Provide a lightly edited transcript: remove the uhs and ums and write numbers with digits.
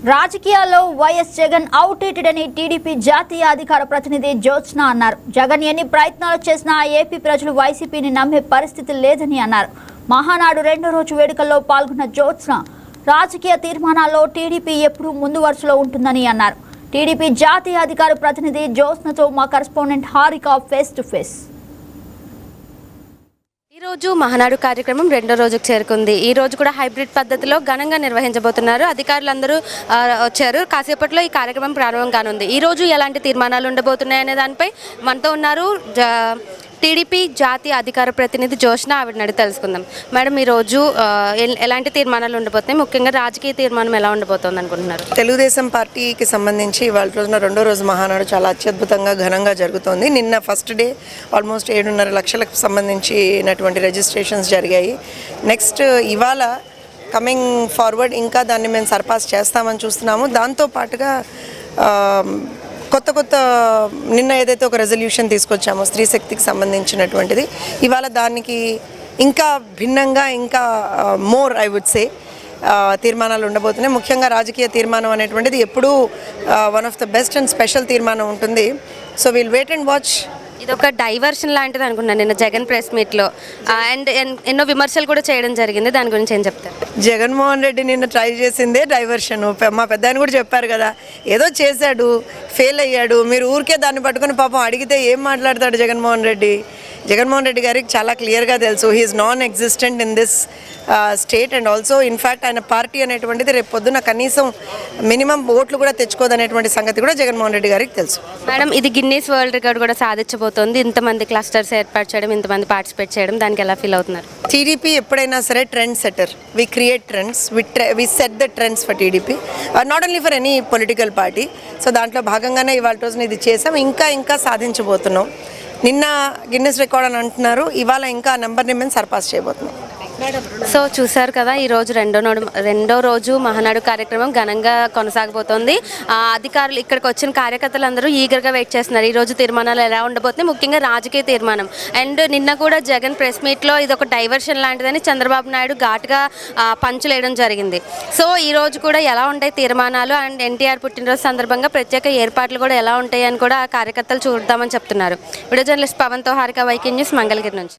రాజకీయాల్లో YS Jagan outdated అని TDP జాతీయ అధికార ప్రతినిధి జ్యోత్స్న అన్నారు. జగన్ ఎన్ని ప్రయత్నాలు చేసినా ఏపీ ప్రజలు వైసీపీని నమ్మే పరిస్థితి లేదని అన్నారు. మహానాడు రెండో రోజు వేడుకల్లో పాల్గొన్న జ్యోత్స్న రాజకీయ తీర్మానాల్లో టీడీపీ ఎప్పుడూ ముందు వరుసలో ఉంటుందని అన్నారు. టీడీపీ జాతీయ అధికార ప్రతినిధి జ్యోత్స్నతో మా correspondent Harika face to face. ఈ రోజు మహానాడు కార్యక్రమం రెండో రోజుకు చేరుకుంది. ఈ రోజు కూడా హైబ్రిడ్ పద్ధతిలో ఘనంగా నిర్వహించబోతున్నారు. అధికారులందరూ వచ్చారు. కాసేపట్లో ఈ కార్యక్రమం ప్రారంభం కానుంది. ఈ రోజు ఎలాంటి తీర్మానాలు ఉండబోతున్నాయనే దానిపై మనతో ఉన్నారు టీడీపీ జాతీయ అధికార ప్రతినిధి జ్యోత్స్న. ఆవిడని అడిగి తెలుసుకుందాం. మేడం, ఈరోజు ఎలాంటి తీర్మానాలు ఉండబోతున్నాయి, ముఖ్యంగా రాజకీయ తీర్మానం ఎలా ఉండబోతుంది అనుకుంటున్నారు? తెలుగుదేశం పార్టీకి సంబంధించి ఇవాళ రోజున రెండో రోజు మహానాడు చాలా అత్యద్భుతంగా ఘనంగా జరుగుతోంది. నిన్న ఫస్ట్ డే ఆల్మోస్ట్ 7.5 లక్షలకు సంబంధించినటువంటి రిజిస్ట్రేషన్స్ జరిగాయి. నెక్స్ట్ ఇవాళ కమింగ్ ఫార్వర్డ్ ఇంకా దాన్ని మేము సర్పాస్ చేస్తామని చూస్తున్నాము. దాంతోపాటుగా కొత్త నిన్న ఏదైతే ఒక రెజల్యూషన్ తీసుకొచ్చామో స్త్రీ శక్తికి సంబంధించినటువంటిది, ఇవాళ దానికి ఇంకా భిన్నంగా ఇంకా మోర్ ఐ వుడ్ సే తీర్మానాలు ఉండబోతున్నాయి. ముఖ్యంగా రాజకీయ తీర్మానం అనేటువంటిది ఎప్పుడూ one of the best and special తీర్మానం ఉంటుంది. So will wait and watch. ఇది ఒక డైవర్షన్ లాంటిది అనుకున్నాను నిన్న జగన్ ప్రెస్ మీట్లో. అండ్ ఎన్నో విమర్శలు కూడా చేయడం జరిగింది. దాని గురించి ఏం చెప్తారు? జగన్మోహన్ రెడ్డి నిన్న ట్రై చేసిందే డైవర్షన్. మా పెద్ద ఆయన కూడా చెప్పారు కదా, ఏదో చేశాడు, ఫెయిల్ అయ్యాడు. మీరు ఊరికే దాన్ని పట్టుకుని పాపం అడిగితే ఏం మాట్లాడతాడు జగన్మోహన్ రెడ్డి? జగన్మోహన్ రెడ్డి గారికి చాలా క్లియర్గా తెలుసు, he is non existent in this state. And also in fact ఆయన పార్టీ అనేటువంటిది రేపు పొద్దున కనీసం మినిమం ఓట్లు కూడా తెచ్చుకోదనేటువంటి సంగతి కూడా జగన్మోహన్ రెడ్డి గారికి తెలుసు. మేడం, ఇది గిన్నీస్ వరల్డ్ రికార్డ్ కూడా సాధించబోతోంది. ఇంతమంది క్లస్టర్స్ ఏర్పాటు చేయడం, ఇంతమంది పార్టిసిపేట్ చేయడం, దానికి ఎలా ఫీల్ అవుతున్నారు? టీడీపీ ఎప్పుడైనా సరే trend setter. We create trends, we set the trends for TDP, not only for any political party. So దాంట్లో భాగంగానే ఇవాళ రోజున ఇది చేసాం. ఇంకా సాధించబోతున్నాం. నిన్న గిన్నెస్ రికార్డ్ అని అంటున్నారు, ఇవాళ ఇంకా ఆ నెంబర్ని మేము సర్పాస్ చేయబోతున్నాం. సో చూసారు కదా, ఈరోజు రెండో రోజు మహానాడు కార్యక్రమం ఘనంగా కొనసాగబోతోంది. అధికారులు ఇక్కడికి వచ్చిన కార్యకర్తలందరూ ఈగర్గా వెయిట్ చేస్తున్నారు. ఈరోజు తీర్మానాలు ఎలా ఉండబోతున్నాయి, ముఖ్యంగా రాజకీయ తీర్మానం. అండ్ నిన్న కూడా జగన్ ప్రెస్ మీట్లో ఇది ఒక డైవర్షన్ లాంటిదని చంద్రబాబు నాయుడు ఘాటుగా పంచులేయడం జరిగింది. సో ఈరోజు కూడా ఎలా ఉంటాయి తీర్మానాలు, అండ్ ఎన్టీఆర్ పుట్టినరోజు సందర్భంగా ప్రత్యేక ఏర్పాట్లు కూడా ఎలా ఉంటాయి అని కూడా కార్యకర్తలు చూద్దామని చెప్తున్నారు. వీడియో జర్నలిస్ట్ పవన్తో హారిక, వైకే న్యూస్, మంగళగిరి నుంచి.